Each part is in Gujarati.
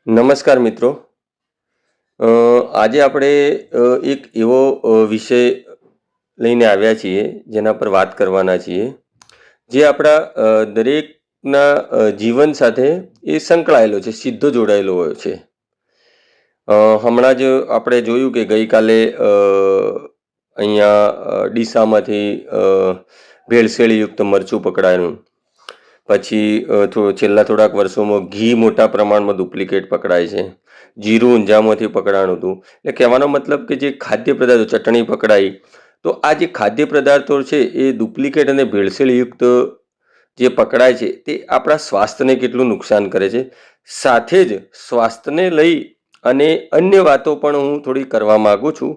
નમસ્કાર મિત્રો. આજે આપણે એક એવો વિષય લઈને આવ્યા છીએ જેના પર વાત કરવાના છીએ, જે આપણા દરેકના જીવન સાથે એ સંકળાયેલો છે, સીધો જોડાયેલો હોય છે. હમણાં જ આપણે જોયું કે ગઈકાલે અહીંયા ડીસામાંથી ભેળસેળયુક્ત મરચું પકડાયું. પછી છેલ્લા થોડાક વર્ષોમાં ઘી મોટા પ્રમાણમાં ડુપ્લિકેટ પકડાય છે. જીરું ઊંઝામાંથી પકડાણું હતું. એટલે કહેવાનો મતલબ કે જે ખાદ્ય પદાર્થો, ચટણી પકડાઈ, તો આ જે ખાદ્ય પદાર્થો છે એ ડુપ્લિકેટ અને ભેળસેળયુક્ત જે પકડાય છે તે આપણા સ્વાસ્થ્યને કેટલું નુકસાન કરે છે. સાથે જ સ્વાસ્થ્યને લઈ અને અન્ય વાતો પણ હું થોડી કરવા માગું છું.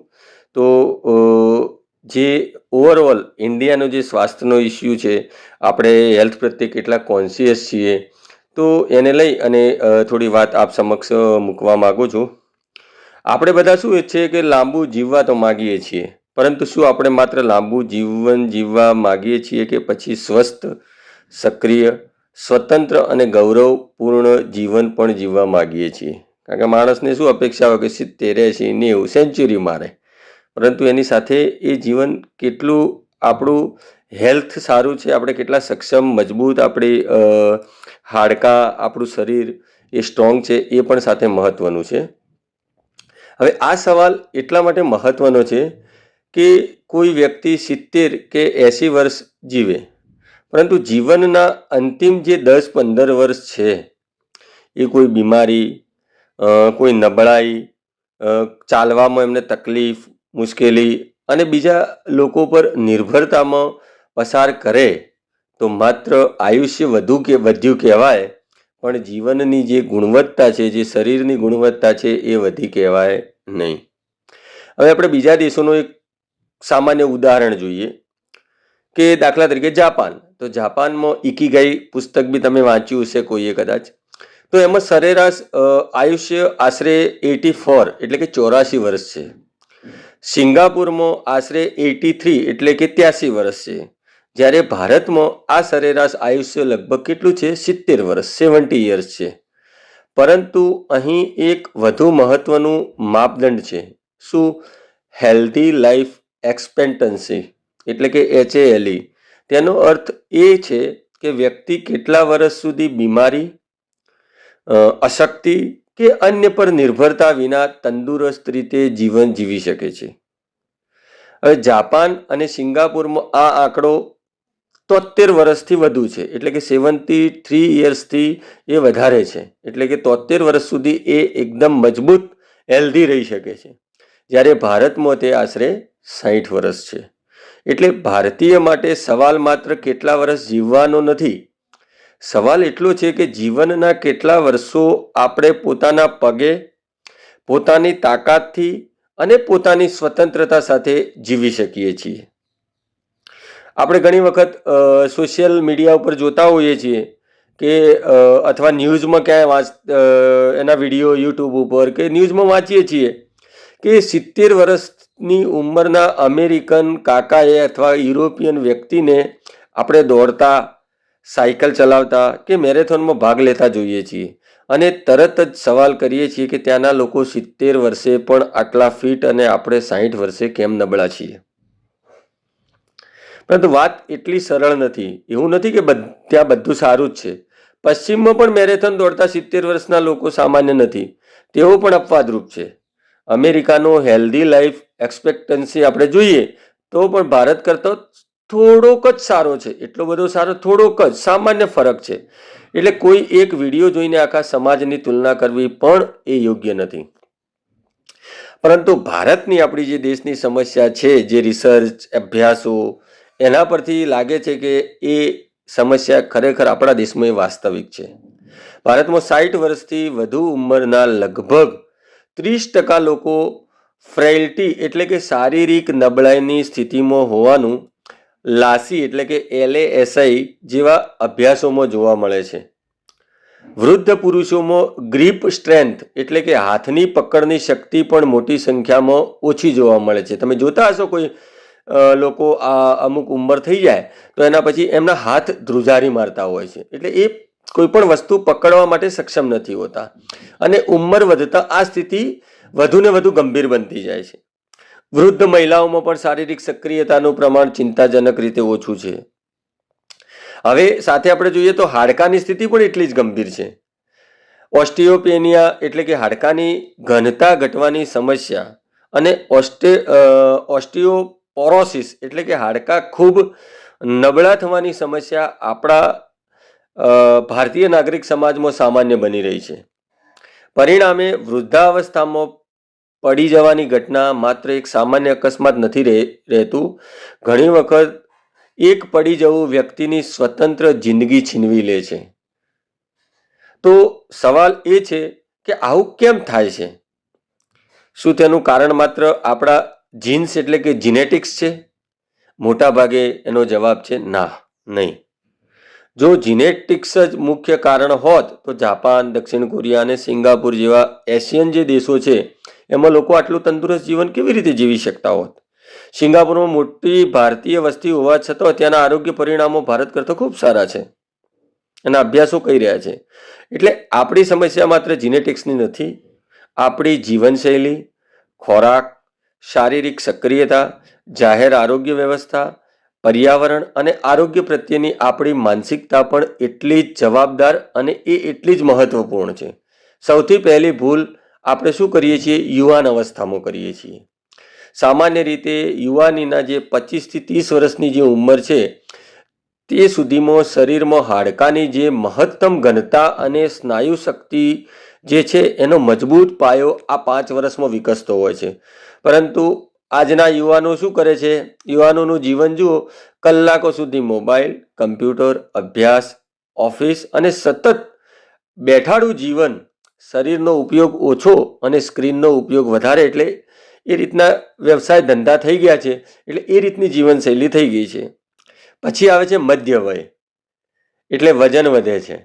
તો જે ઓવરઓલ ઇન્ડિયાનો જે સ્વાસ્થ્યનો ઇસ્યુ છે, આપણે હેલ્થ પ્રત્યે કેટલા કોન્શિયસ છીએ, તો એને લઈ અને થોડી વાત આપ સમક્ષ મૂકવા માગું છું. આપણે બધા શું ઈચ્છીએ કે લાંબુ જીવવા તો માગીએ છીએ, પરંતુ શું આપણે માત્ર લાંબુ જીવન જીવવા માગીએ છીએ કે પછી સ્વસ્થ, સક્રિય, સ્વતંત્ર અને ગૌરવપૂર્ણ જીવન પણ જીવવા માગીએ છીએ? કારણ કે માણસને શું અપેક્ષા હોય કે 70, 80, 90 સેન્ચુરી મારે, પરંતુ એની સાથે એ જીવન કેટલું આપણું હેલ્થ સારું છે, આપણે કેટલા સક્ષમ, મજબૂત, આપણી હાડકાં, આપણું શરીર એ સ્ટ્રોંગ છે, એ પણ સાથે મહત્ત્વનું છે. હવે આ સવાલ એટલા માટે મહત્ત્વનો છે કે કોઈ વ્યક્તિ 70 કે 80 વર્ષ જીવે, પરંતુ જીવનના અંતિમ જે 10-15 વર્ષ છે એ કોઈ બીમારી, કોઈ નબળાઈ, ચાલવામાં એમને તકલીફ, મુશ્કેલી અને બીજા લોકો પર નિર્ભરતામાં પસાર કરે, તો માત્ર આયુષ્ય વધ્યું કહેવાય, પણ જીવનની જે ગુણવત્તા છે, જે શરીરની ગુણવત્તા છે, એ વધી કહેવાય નહીં. હવે આપણે બીજા દેશોનું એક સામાન્ય ઉદાહરણ જોઈએ કે દાખલા તરીકે જાપાન. તો જાપાનમાં ઇકીગાઈ પુસ્તક બી તમે વાંચ્યું હશે કોઈએ કદાચ. તો એમાં સરેરાશ આયુષ્ય આશરે 84 એટલે કે 84 વર્ષ છે. સિંગાપુરમાં આશરે 83 એટલે કે 83 વર્ષ છે. જ્યારે ભારતમાં આ સરેરાશ આયુષ્ય લગભગ કેટલું છે? 70 વર્ષ, 70 યર્સ છે. પરંતુ અહીં એક વધુ મહત્વનું માપદંડ છે. શું? હેલ્ધી લાઈફ એક્સપેક્ટન્સી એટલે કે HALE. તેનો અર્થ એ છે કે વ્યક્તિ કેટલા વર્ષ સુધી બીમારી, અશક્તિ કે અન્ય પર નિર્ભરતા વિના તંદુરસ્ત રીતે જીવન જીવી શકે છે. હવે જાપાન અને સિંગાપુરમાં આ આંકડો 73 વર્ષથી વધુ છે, એટલે કે 73 યર્સથી એ વધારે છે. એટલે કે 73 વર્ષ સુધી એ એકદમ મજબૂત, હેલ્ધી રહી શકે છે. જ્યારે ભારતમાં તે આશરે 60 વર્ષ છે. એટલે ભારતીય માટે સવાલ માત્ર કેટલા વર્ષ જીવવાનો નથી, સવાલ એટલો છે કે જીવનના કેટલા વર્ષો આપણે પોતાના પગે, પોતાની તાકાતથી અને પોતાની સ્વતંત્રતા સાથે જીવી શકીએ છીએ. આપણે ઘણી વખત સોશિયલ મીડિયા ઉપર જોતા હોઈએ છીએ કે અથવા ન્યૂઝમાં ક્યાંય એના વિડીયો યુટ્યુબ ઉપર કે ન્યૂઝમાં વાંચીએ છીએ કે 70 વર્ષની ઉંમરના અમેરિકન કાકાએ અથવા યુરોપિયન વ્યક્તિને આપણે દોડતા, સાયકલ ચલાવતા કે મેરેથોનમાં ભાગ લેતા જોઈએ છીએ, અને તરત જ સવાલ કરીએ છીએ કે ત્યાંના લોકો 70 વર્ષે પણ આટલા ફિટ અને આપણે 60 વર્ષે કેમ નબળા છીએ? પરંતુ વાત એટલી સરળ નથી. એવું નથી કે ત્યાં બધું સારું જ છે. પશ્ચિમમાં પણ મેરેથોન દોડતા 70 વર્ષના લોકો સામાન્ય નથી, તેઓ પણ અપવાદરૂપ છે. અમેરિકાનો હેલ્ધી લાઈફ એક્સપેક્ટન્સી આપણે જોઈએ તો પણ ભારત કરતાં થોડોક જ સારો છે. એટલો બધો સારો થોડોક જ, સામાન્ય ફરક છે. એટલે કોઈ એક વિડીયો જોઈને આખા સમાજની તુલના કરવી પણ એ યોગ્ય નથી. પરંતુ ભારતની, આપણી જે દેશની સમસ્યા છે, જે રિસર્ચ, અભ્યાસો, એના પરથી લાગે છે કે એ સમસ્યા ખરેખર આપણા દેશમાં એ વાસ્તવિક છે. ભારતમાં 60 વર્ષથી વધુ ઉંમરના લગભગ 30% લોકો ફ્રેઇલ્ટી એટલે કે શારીરિક નબળાઈની સ્થિતિમાં હોવાનું લાસી એટલે કે LASI જેવા અભ્યાસોમાં જોવા મળે છે. વૃદ્ધ પુરુષોમાં ગ્રીપ સ્ટ્રેન્થ એટલે કે હાથની પકડની શક્તિ પણ મોટી સંખ્યામાં ઓછી જોવા મળે છે. તમે જોતા હશો કોઈ લોકો આ અમુક ઉંમર થઈ જાય તો એના પછી એમના હાથ ધ્રુજારી મારતા હોય છે. એટલે એ કોઈ પણ વસ્તુ પકડવા માટે સક્ષમ નથી હોતા અને ઉંમર વધતા આ સ્થિતિ વધુ ને વધુ ગંભીર બનતી જાય છે. વૃદ્ધ મહિલાઓમાં પણ શારીરિક સક્રિયતાનું પ્રમાણ ચિંતાજનક રીતે ઓછું છે. હવે સાથે આપણે જોઈએ તો હાડકાની સ્થિતિ પણ એટલી જ ગંભીર છે. ઓસ્ટિયોપેનિયા એટલે કે હાડકાની ઘનતા ઘટવાની સમસ્યા અને ઓસ્ટિયોપોરોસિસ એટલે કે હાડકા ખૂબ નબળા થવાની સમસ્યા આપણા ભારતીય નાગરિક સમાજમાં સામાન્ય બની રહી છે. પરિણામે વૃદ્ધાવસ્થામાં પડી જવાની ઘટના માત્ર એક સામાન્ય અકસ્માત નથી રહેતું. ઘણી વખત એક પડી જવું વ્યક્તિની સ્વતંત્ર જિંદગી છીનવી લે છે. તો સવાલ એ છે કે આવું કેમ થાય છે? શું તેનું કારણ માત્ર આપણા જીન્સ એટલે કે જીનેટિક્સ છે? મોટા ભાગે એનો જવાબ છે ના, નહીં. જો જીનેટિક્સ જ મુખ્ય કારણ હોત તો જાપાન, દક્ષિણ કોરિયા અને સિંગાપુર જેવા એશિયન જે દેશો છે એમાં લોકો આટલું તંદુરસ્ત જીવન કેવી રીતે જીવી શકતા હોત? સિંગાપુરમાં મોટી ભારતીય વસ્તી હોવા છતાં ત્યાંના આરોગ્ય પરિણામો ભારત કરતાં ખૂબ સારા છે. એના અભ્યાસો કહી રહ્યા છે. એટલે આપણી સમસ્યા માત્ર જીનેટિક્સની નથી. આપણી જીવનશૈલી, ખોરાક, શારીરિક સક્રિયતા, જાહેર આરોગ્ય વ્યવસ્થા, પર્યાવરણ અને આરોગ્ય પ્રત્યેની આપણી માનસિકતા પણ એટલી જ જવાબદાર અને એ એટલી જ મહત્વપૂર્ણ છે. સૌથી પહેલી ભૂલ આપણે શું કરીએ છીએ? યુવાન અવસ્થામાં કરીએ છીએ. સામાન્ય રીતે યુવાનીના જે 25 થી 30 વર્ષની જે ઉંમર છે તે સુધીમાં શરીરમાં હાડકાની જે મહત્તમ ઘનતા અને સ્નાયુ શક્તિ જે છે એનો મજબૂત પાયો આ 5 વર્ષમાં વિકસતો હોય છે. પરંતુ આજના યુવાનો શું કરે છે? યુવાનોનું જીવન જુઓ, કલાકો સુધી મોબાઈલ, કમ્પ્યુટર, અભ્યાસ, ઓફિસ અને સતત બેઠાડું જીવન, શરીરનો ઉપયોગ ઓછો અને સ્ક્રીનનો ઉપયોગ વધારે, એટલે એ રીતના વ્યવસાય ધંધા થઈ ગયા છે. એટલે એ રીતની જીવનશૈલી થઈ ગઈ છે. પછી આવે છે મધ્ય વય, એટલે વજન વધે છે,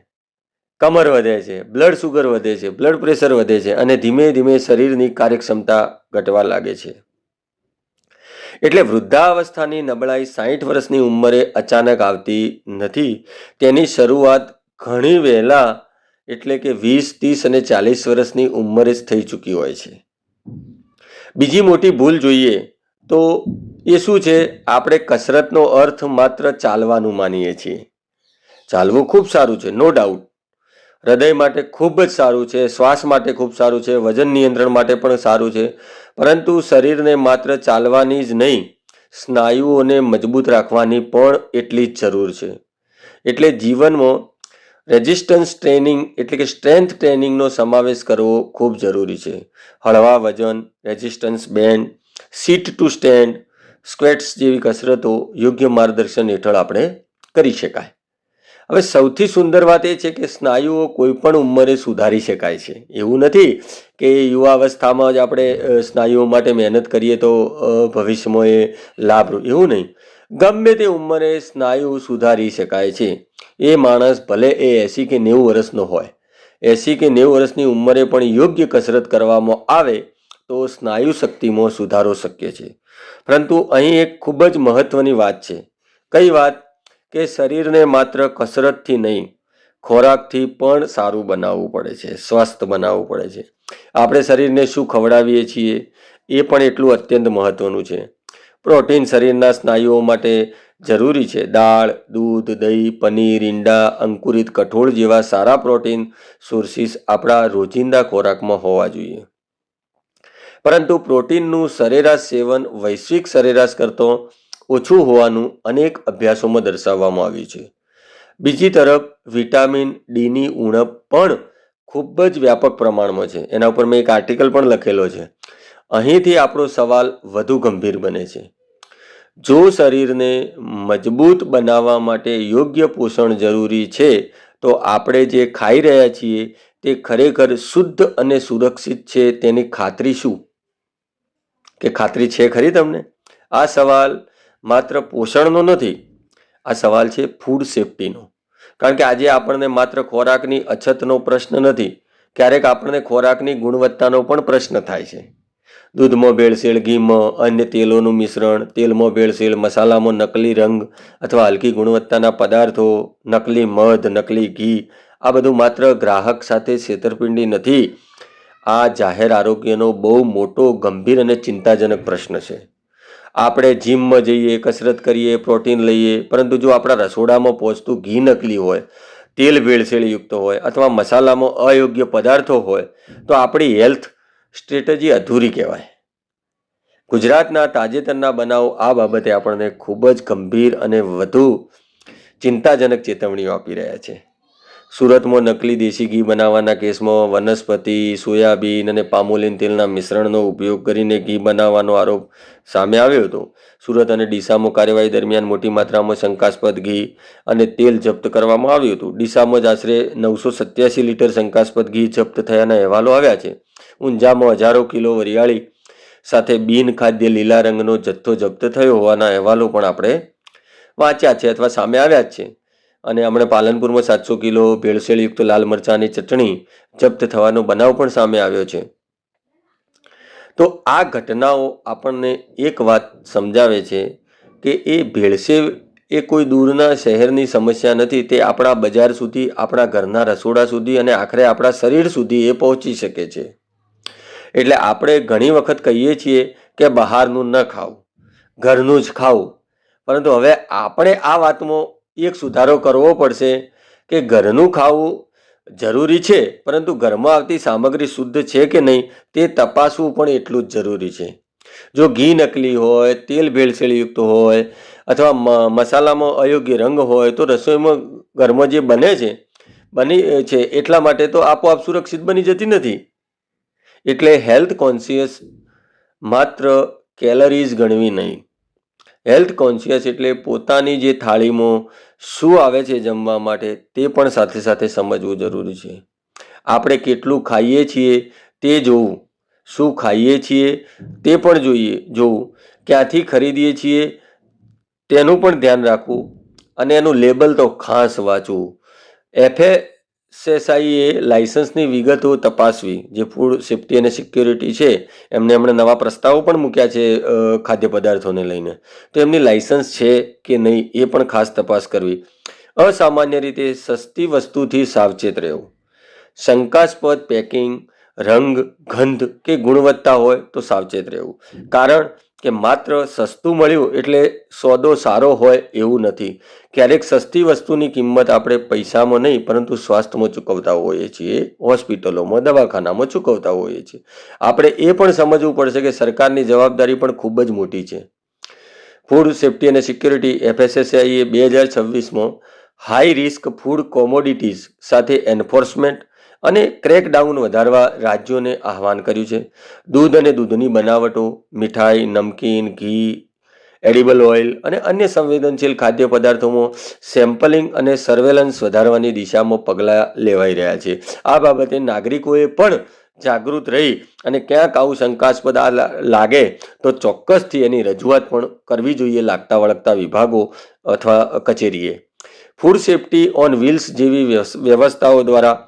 કમર વધે છે, બ્લડ સુગર વધે છે, બ્લડ પ્રેશર વધે છે અને ધીમે ધીમે શરીરની કાર્યક્ષમતા ઘટવા લાગે છે. એટલે વૃદ્ધાવસ્થાની નબળાઈ 60 વર્ષની ઉંમરે અચાનક આવતી નથી. તેની શરૂઆત ઘણી વહેલા એટલે કે 20, 30 અને 40 વર્ષની ઉંમરે જ થઈ ચૂકી હોય છે. બીજી મોટી ભૂલ જોઈએ તો એ શું છે? આપણે કસરતનો અર્થ માત્ર ચાલવાનું માનીએ છીએ. ચાલવું ખૂબ સારું છે, નો ડાઉટ. હૃદય માટે ખૂબ જ સારું છે, શ્વાસ માટે ખૂબ સારું છે, વજન નિયંત્રણ માટે પણ સારું છે. પરંતુ શરીરને માત્ર ચાલવાની જ નહીં, સ્નાયુઓને મજબૂત રાખવાની પણ એટલી જ જરૂર છે. એટલે જીવનમાં રેઝિસ્ટન્સ ટ્રેનિંગ એટલે કે સ્ટ્રેન્થ ટ્રેનિંગનો સમાવેશ કરવો ખૂબ જરૂરી છે. હળવા વજન, resistance band, sit to stand, squats જેવી કસરતો યોગ્ય માર્ગદર્શન હેઠળ આપણે કરી શકાય. હવે સૌથી સુંદર વાત એ છે કે સ્નાયુઓ કોઈ પણ ઉંમરે સુધારી શકાય છે. એવું નથી કે યુવાવસ્થામાં જ આપણે સ્નાયુઓ માટે મહેનત કરીએ તો ભવિષ્યમાં એ લાભ, એવું નહીં. ગમે તે ઉંમરે સ્નાયુ સુધારી શકાય છે. એ માણસ ભલે એ 80 કે 90 વર્ષનો હોય, 80 કે 90 વર્ષની ઉંમરે પણ યોગ્ય કસરત કરવામાં આવે તો સ્નાયુ શક્તિમાં સુધારો શક્ય છે. પરંતુ અહીં એક ખૂબ જ મહત્વની વાત છે. કઈ વાત? કે શરીરને માત્ર કસરતથી નહીં, ખોરાકથી પણ સારું બનાવવું પડે છે, સ્વસ્થ બનાવવું પડે છે. આપણે શરીરને શું ખવડાવીએ છીએ એ પણ એટલું અત્યંત મહત્વનું છે. પ્રોટીન શરીરના સ્નાયુઓ માટે જરૂરી છે. દાળ, દૂધ, દહીં, પનીર, ઈંડા, અંકુરિત કઠોળ જેવા સારા પ્રોટીન સોર્સિસ આપણા રોજિંદા ખોરાકમાં હોવા જોઈએ. પરંતુ પ્રોટીનનું સરેરાશ સેવન વૈશ્વિક સરેરાશ કરતાં ઓછું હોવાનું અનેક અભ્યાસોમાં દર્શાવવામાં આવ્યું છે. બીજી તરફ વિટામિન ડીની ઉણપ પણ ખૂબ જ વ્યાપક પ્રમાણમાં છે. એના ઉપર મેં એક આર્ટિકલ પણ લખેલો છે. અહીંથી આપણો સવાલ વધુ ગંભીર બને છે. જો શરીરને મજબૂત બનાવવા માટે યોગ્ય પોષણ જરૂરી છે તો આપણે જે ખાઈ રહ્યા છીએ તે ખરેખર શુદ્ધ અને સુરક્ષિત છે તેની ખાતરી શું? કે ખાતરી છે ખરી તમને? આ સવાલ માત્ર પોષણનો નથી, આ સવાલ છે ફૂડ સેફ્ટીનો. કારણ કે આજે આપણને માત્ર ખોરાકની અછતનો પ્રશ્ન નથી, ક્યારેક આપણને ખોરાકની ગુણવત્તાનો પણ પ્રશ્ન થાય છે. દૂધમાં ભેળસેળ, ઘીમાં અન્ય તેલોનું મિશ્રણ, તેલમાં ભેળસેળ, મસાલામાં નકલી રંગ અથવા હલકી ગુણવત્તાના પદાર્થો, નકલી મધ, નકલી ઘી, આ બધું માત્ર ગ્રાહક સાથે છેતરપિંડી નથી, આ જાહેર આરોગ્યનો બહુ મોટો ગંભીર અને ચિંતાજનક પ્રશ્ન છે. આપણે જીમમાં જઈએ, કસરત કરીએ, પ્રોટીન લઈએ, પરંતુ જો આપણા રસોડામાં પહોંચતું ઘી નકલી હોય, તેલ ભેળસેળયુક્ત હોય અથવા મસાલામાં અયોગ્ય પદાર્થો હોય તો આપણી હેલ્થ સ્ટ્રેટેજી અધૂરી કહેવાય. ગુજરાતના તાજેતરના બનાવો આ બાબતે આપણને ખૂબ જ ગંભીર અને વધુ ચિંતાજનક ચેતવણીઓ આપી રહ્યા છે. સુરતમાં નકલી દેશી ઘી બનાવવાના કેસમાં વનસ્પતિ, સોયાબીન અને પામોલિન તેલના મિશ્રણનો ઉપયોગ કરીને ઘી બનાવવાનો આરોપ સામે આવ્યો હતો. સુરત અને ડીસામાં કાર્યવાહી દરમિયાન મોટી માત્રામાં શંકાસ્પદ ઘી અને તેલ જપ્ત કરવામાં આવ્યું હતું. ડીસામાં જ આશરે 987 લીટર શંકાસ્પદ ઘી જપ્ત થયાના અહેવાલો આવ્યા છે. ઊંઝામાં હજારો કિલો વરિયાળી સાથે બિનખાદ્ય લીલા રંગનો જથ્થો જપ્ત થયો હોવાના અહેવાલો પણ આપણે વાંચ્યા છે અથવા સામે આવ્યા જ છે. અને હમણાં પાલનપુરમાં 700 કિલો ભેળસેળયુક્ત લાલ મરચાંની ચટણી જપ્ત થવાનો બનાવ પણ સામે આવ્યો છે. તો આ ઘટનાઓ આપણને એક વાત સમજાવે છે કે એ ભેળસેળ એ કોઈ દૂરના શહેરની સમસ્યા નથી, તે આપણા બજાર સુધી, આપણા ઘરના રસોડા સુધી અને આખરે આપણા શરીર સુધી એ પહોંચી શકે છે. એટલે આપણે ઘણી વખત કહીએ છીએ કે બહારનું ન ખાવું, ઘરનું જ ખાવું, પરંતુ હવે આપણે આ વાતમાં એક સુધારો કરવો પડશે કે ઘરનું ખાવું જરૂરી છે, પરંતુ ઘરમાં આવતી સામગ્રી શુદ્ધ છે કે નહીં તે તપાસવું પણ એટલું જ જરૂરી છે. જો ઘી નકલી હોય, તેલ ભેળસેળયુક્ત હોય અથવા મસાલામાં અયોગ્ય રંગ હોય તો રસોઈમાં ઘરમાં જે બની છે એટલા માટે તો આપોઆપ સુરક્ષિત બની જતી નથી. એટલે હેલ્થ કોન્શિયસ માત્ર કેલરીઝ ગણવી નહીં. હેલ્થ કોન્શિયસ એટલે પોતાની જે થાળીમાં શું આવે છે જમવા માટે તે પણ સાથે સાથે સમજવું જરૂરી છે. આપણે કેટલું ખાઈએ છીએ તે જોવું, શું ખાઈએ છીએ તે પણ જોવું, ક્યાંથી ખરીદીએ છીએ તેનું પણ ધ્યાન રાખવું અને એનું લેબલ તો ખાસ વાંચવું. FSSAI એ લાયસન્સની વિગતો તપાસવી. જે ફૂડ સેફ્ટી અને સિક્યોરિટી છે એમને હમણાં નવા પ્રસ્તાવો પણ મૂક્યા છે ખાદ્ય પદાર્થોને લઈને, તો એમની લાયસન્સ છે કે નહીં એ પણ ખાસ તપાસ કરવી. અસામાન્ય રીતે સસ્તી વસ્તુથી સાવચેત રહેવું. શંકાસ્પદ પેકિંગ, રંગ, ગંધ કે ગુણવત્તા હોય તો સાવચેત રહેવું. કારણ કે માત્ર સસ્તું મળ્યું એટલે સોદો સારો હોય એવું નથી. ક્યારેક સસ્તી વસ્તુની કિંમત આપણે પૈસામાં નહીં પરંતુ સ્વાસ્થ્યમાં ચૂકવતા હોઈએ છીએ, હોસ્પિટલોમાં, દવાખાનામાં ચૂકવતા હોઈએ છીએ. આપણે એ પણ સમજવું પડશે કે સરકારની જવાબદારી પણ ખૂબ જ મોટી છે. ફૂડ સેફ્ટી અને સિક્યોરિટી FSSAI એ 2026માં હાઈ રિસ્ક ફૂડ કોમોડિટીઝ સાથે એન્ફોર્સમેન્ટ અને ક્રેકડાઉન વધારવા રાજ્યોને આહવાન કર્યું છે. દૂધ અને દૂધની બનાવટો, મીઠાઈ, નમકીન, ઘી, એડિબલ ઓઇલ અને અન્ય સંવેદનશીલ ખાદ્ય પદાર્થોમાં સેમ્પલિંગ અને સર્વેલન્સ વધારવાની દિશામાં પગલાં લેવાઈ રહ્યા છે. આ બાબતે નાગરિકોએ પણ જાગૃત રહી અને ક્યાંક આવું શંકાસ્પદ લાગે તો ચોક્કસથી એની રજૂઆત પણ કરવી જોઈએ લાગતા વળગતા વિભાગો અથવા કચેરીએ. ફૂડ સેફ્ટી ઓન વ્હીલ્સ જેવી વ્યવસ્થાઓ દ્વારા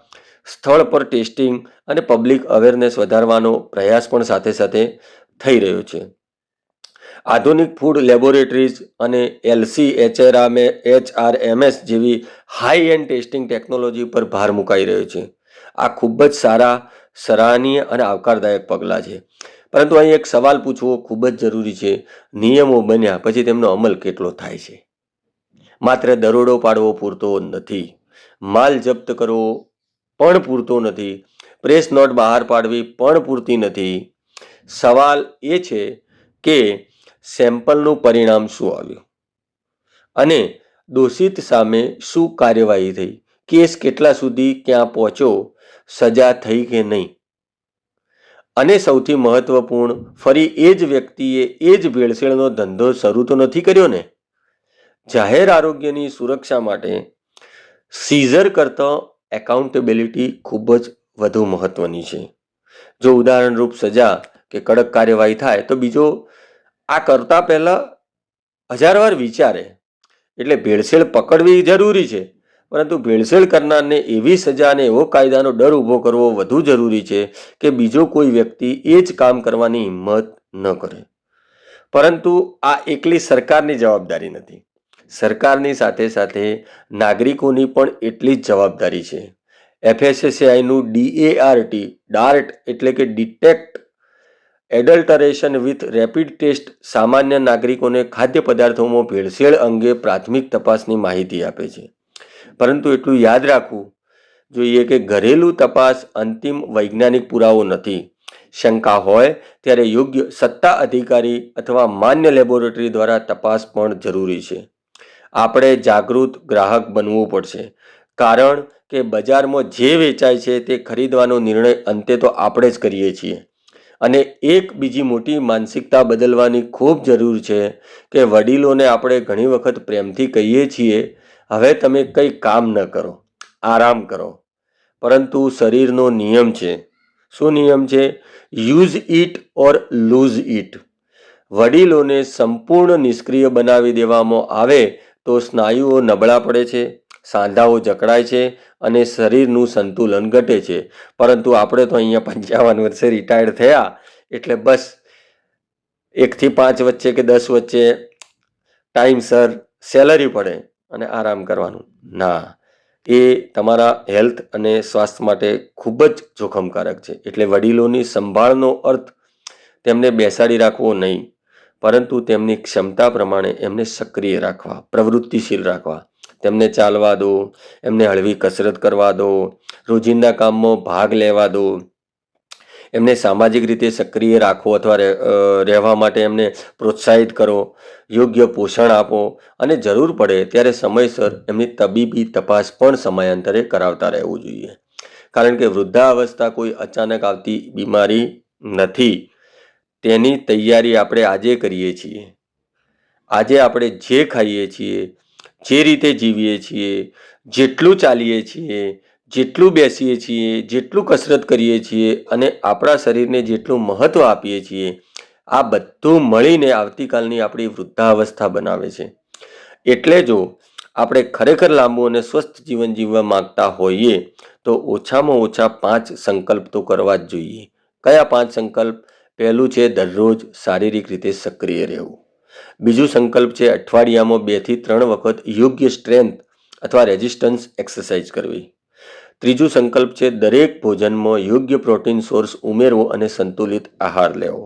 સ્થળ પર ટેસ્ટિંગ અને પબ્લિક અવેરનેસ વધારવાનો પ્રયાસ પણ સાથે સાથે થઈ રહ્યો છે. આધુનિક ફૂડ લેબોરેટરીઝ અને HRMS જેવી હાઈ એન્ડ ટેસ્ટિંગ ટેકનોલોજી પર ભાર મુકાઈ રહ્યો છે. આ ખૂબ જ સારા, સરાહનીય અને આવકારદાયક પગલાં છે. પરંતુ અહીં એક સવાલ પૂછવો ખૂબ જ જરૂરી છે. નિયમો બન્યા પછી તેમનો અમલ કેટલો થાય છે? માત્ર દરોડો પાડવો પૂરતો નથી, માલ જપ્ત કરવો પણ પૂરતો નથી, પ્રેસ નોટ બહાર પાડવી પણ પૂરતી નથી. સવાલ એ છે કે સેમ્પલનું પરિણામ શું આવ્યું અને દોષિત સામે શું કાર્યવાહી થઈ, કેસ કેટલા સુધી ક્યાં પહોંચ્યો, સજા થઈ કે નહીં. અને સૌથી મહત્વપૂર્ણ, ફરી એ જ વ્યક્તિએ એ જ ભેળસેળનો ધંધો શરૂ તો નથી કર્યો ને. જાહેર આરોગ્યની સુરક્ષા માટે સીઝર કરતાં એકાઉન્ટેબિલિટી ખૂબ જ વધુ મહત્વની છે. જો ઉદાહરણરૂપ સજા કે કડક કાર્યવાહી થાય તો બીજો આ કરતા પહેલા 1000 વાર વિચારે. એટલે ભેળસેળ પકડવી જરૂરી છે, પરંતુ ભેળસેળ કરનારને એવી સજા અને એવો કાયદાનો ડર ઊભો કરવો વધુ જરૂરી છે કે બીજો કોઈ વ્યક્તિ એ જ કામ કરવાની હિંમત ન કરે. પરંતુ આ એકલી સરકારની જવાબદારી નથી. સરકારની સાથે સાથે નાગરિકોની પણ એટલી જ જવાબદારી છે. FSSAIનું DART, ડાર્ટ એટલે કે ડિટેક્ટ એડલ્ટરેશન વિથ રેપિડ ટેસ્ટ સામાન્ય નાગરિકોને ખાદ્ય પદાર્થોમાં ભેળસેળ અંગે પ્રાથમિક તપાસની માહિતી આપે છે. પરંતુ એટલું યાદ રાખવું જોઈએ કે ઘરેલું તપાસ અંતિમ વૈજ્ઞાનિક પુરાવો નથી. શંકા હોય ત્યારે યોગ્ય સત્તા અધિકારી અથવા માન્ય લેબોરેટરી દ્વારા તપાસ પણ જરૂરી છે. આપણે જાગૃત ગ્રાહક બનવું પડશે, કારણ કે બજારમાં જે વેચાય છે તે ખરીદવાનો નિર્ણય અંતે તો આપણે જ કરીએ છીએ. અને એક બીજી મોટી માનસિકતા બદલવાની ખૂબ જરૂર છે કે વડીલોને આપણે ઘણી વખત પ્રેમથી કહીએ છીએ, હવે તમે કંઈ કામ ન કરો, આરામ કરો. પરંતુ શરીરનો નિયમ છે. શું નિયમ છે? Use it or lose it. વડીલોને સંપૂર્ણ નિષ્ક્રિય બનાવી દેવામાં આવે તો સ્નાયુઓ નબળા પડે છે, સાંધાઓ જકડાય છે અને શરીરનું સંતુલન ઘટે છે. પરંતુ આપણે તો અહીંયા 55 વર્ષે રિટાયર્ડ થયા એટલે બસ 1 થી 5 વચ્ચે કે 10 વચ્ચે ટાઈમસર સેલરી પડે અને આરામ કરવાનું. ના, એ તમારા હેલ્થ અને સ્વાસ્થ્ય માટે ખૂબ જ જોખમકારક છે. એટલે વડીલોની સંભાળનો અર્થ તેમને બેસાડી રાખવો નહીં, પરંતુ તેમની ક્ષમતા પ્રમાણે એમને સક્રિય રાખવા, પ્રવૃત્તિશીલ રાખવા. તેમને ચાલવા દો, એમને હળવી કસરત કરવા દો, રોજિંદા કામમાં ભાગ લેવા દો, એમને સામાજિક રીતે સક્રિય રાખો અથવા રહેવા માટે એમને પ્રોત્સાહિત કરો, યોગ્ય પોષણ આપો અને જરૂર પડે ત્યારે સમયસર એમની તબીબી તપાસ પણ સમયાંતરે કરાવતા રહેવું જોઈએ. કારણ કે વૃદ્ધાવસ્થા કોઈ અચાનક આવતી બીમારી નથી. તેની તૈયારી આપણે આજે કરીએ છીએ. આજે આપણે જે ખાઈએ છીએ, જે રીતે જીવીએ છીએ, જેટલું ચાલીએ છીએ, જેટલું બેસીએ છીએ, જેટલું કસરત કરીએ છીએ અને આપણા શરીરને જેટલું મહત્ત્વ આપીએ છીએ, આ બધું મળીને આવતીકાલની આપણી વૃદ્ધાવસ્થા બનાવે છે. એટલે જો આપણે ખરેખર લાંબુ અને સ્વસ્થ જીવન જીવવા માંગતા હોઈએ તો ઓછામાં ઓછા 5 સંકલ્પ તો કરવા જ જોઈએ. કયા 5 સંકલ્પ? પહેલું છે દરરોજ શારીરિક રીતે સક્રિય રહેવું. બીજું સંકલ્પ છે અઠવાડિયામાં 2 થી 3 વખત યોગ્ય સ્ટ્રેન્થ અથવા રેઝિસ્ટન્સ એક્સરસાઇઝ કરવી. ત્રીજું સંકલ્પ છે દરેક ભોજનમાં યોગ્ય પ્રોટીન સોર્સ ઉમેરવો અને સંતુલિત આહાર લેવો.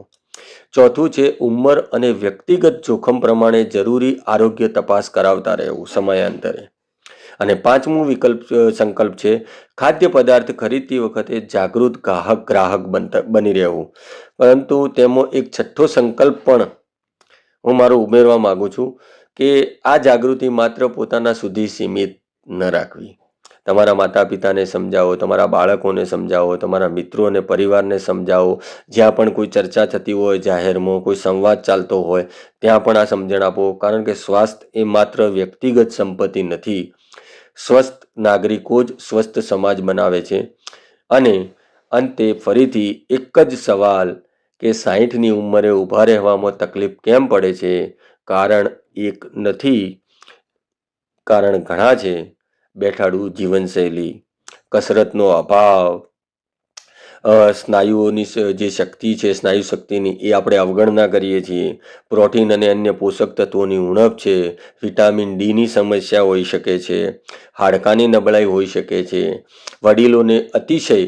ચોથું છે ઉંમર અને વ્યક્તિગત જોખમ પ્રમાણે જરૂરી આરોગ્ય તપાસ કરાવતા રહેવું સમયાંતરે. અને 5મું સંકલ્પ છે ખાદ્ય પદાર્થ ખરીદતી વખતે જાગૃત ગ્રાહક બની રહેવું. પરંતુ તેમાં એક છઠ્ઠો સંકલ્પ પણ હું મારો ઉમેરવા માંગુ છું કે આ જાગૃતિ માત્ર પોતાના સુધી સીમિત ન રાખવી. તમારા માતા પિતાને સમજાવો, તમારા બાળકોને સમજાવો, તમારા મિત્રો અને પરિવારને સમજાવો. જ્યાં પણ કોઈ ચર્ચા થતી હોય, જાહેરમાં કોઈ સંવાદ ચાલતો હોય, ત્યાં પણ આ સમજણ આપો. કારણ કે સ્વાસ્થ્ય એ માત્ર વ્યક્તિગત સંપત્તિ નથી. સ્વસ્થ નાગરિકો જ સ્વસ્થ સમાજ બનાવે છે. અને અંતે ફરીથી એક જ સવાલ કે 60ની ઉંમરે ઊભા રહેવામાં તકલીફ કેમ પડે છે? કારણ એક નથી, કારણ ઘણા છે. બેઠાડું જીવનશૈલી, કસરતનો અભાવ, સ્નાયુઓની જે શક્તિ છે, સ્નાયુ શક્તિની, એ આપણે અવગણના કરીએ છીએ. પ્રોટીન અને અન્ય પોષક તત્વોની ઉણપ છે. વિટામિન ડીની સમસ્યા હોઈ શકે છે. હાડકાની નબળાઈ હોઈ શકે છે. વડીલોને અતિશય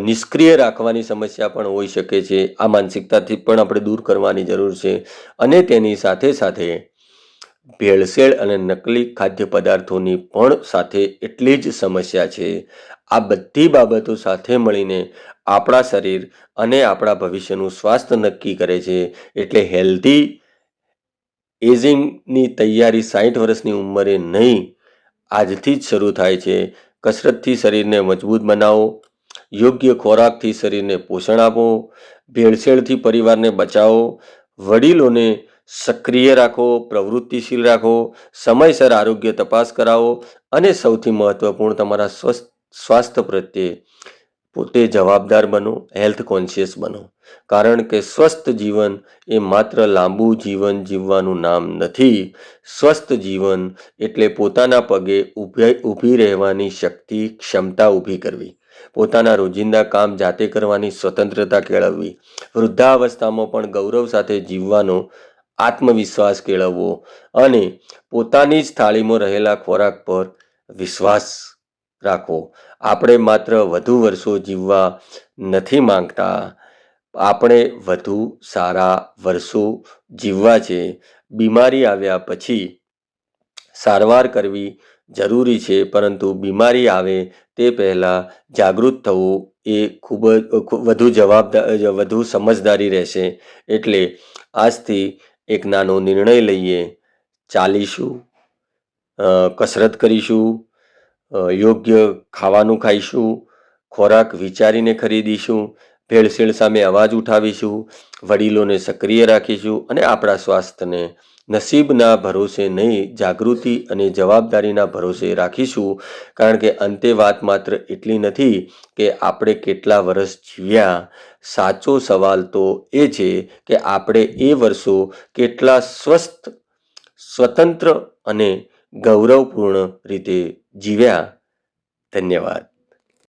નિષ્ક્રિય રાખવાની સમસ્યા પણ હોઈ શકે છે. આ માનસિકતાથી પણ આપણે દૂર કરવાની જરૂર છે. અને તેની સાથે સાથે ભેળસેળ અને નકલી ખાદ્ય પદાર્થોની પણ સાથે એટલી જ સમસ્યા છે. આ બધી બાબતો સાથે મળીને આપણા શરીર અને આપણા ભવિષ્યનું સ્વાસ્થ્ય નક્કી કરે છે. એટલે હેલ્ધી એજિંગની તૈયારી 60 વર્ષની ઉંમરે નહીં, આજથી જ શરૂ થાય છે. કસરતથી શરીરને મજબૂત બનાવો, યોગ્ય ખોરાકથી શરીરને પોષણ આપો, ભેળસેળથી પરિવારને બચાવો, વડીલોને સક્રિય રાખો, પ્રવૃત્તિશીલ રાખો, સમયસર આરોગ્ય તપાસ કરાવો અને સૌથી મહત્વપૂર્ણ તમારા સ્વાસ્થ્ય પ્રત્યે પોતે જવાબદાર બનો, હેલ્થ કોન્શિયસ બનો. કારણ કે સ્વસ્થ જીવન એ માત્ર લાંબુ જીવન જીવવાનું નામ નથી. સ્વસ્થ જીવન એટલે પોતાના પગે ઊભી રહેવાની શક્તિ, ક્ષમતા ઊભી કરવી, પોતાના રોજિંદા કામ જાતે કરવાની સ્વતંત્રતા કેળવવી, વૃદ્ધાવસ્થામાં પણ ગૌરવ સાથે જીવવાનો આત્મવિશ્વાસ કેળવવો અને પોતાની જ થાળીમાં રહેલા ખોરાક પર વિશ્વાસ રાખવો. આપણે માત્ર વધુ વર્ષો જીવવા નથી માંગતા, આપણે વધુ સારા વર્ષો જીવવા છે. બીમારી આવ્યા પછી સારવાર કરવી જરૂરી છે, પરંતુ બીમારી આવે તે પહેલાં જાગૃત થવું એ ખૂબ જ વધુ સમજદારી રહેશે. એટલે આજથી એક નાનો નિર્ણય લઈએ, ચાલીશું, કસરત કરીશું, યોગ્ય ખાવાનું ખાઈશું, ખોરાક વિચારીને ખરીદીશું, ભેળસેળ સામે અવાજ ઉઠાવીશું, વડીલોને સક્રિય રાખીશું અને આપણા સ્વાસ્થ્યને નસીબના ભરોસે નહીં, જાગૃતિ અને જવાબદારીના ભરોસે રાખીશું. કારણ કે અંતે વાત માત્ર એટલી નથી કે આપણે કેટલા વર્ષ જીવ્યા. સાચો સવાલ તો એ છે કે આપણે એ વર્ષો કેટલા સ્વસ્થ, સ્વતંત્ર અને ગૌરવપૂર્ણ રીતે જીવ્યા. ધન્યવાદ.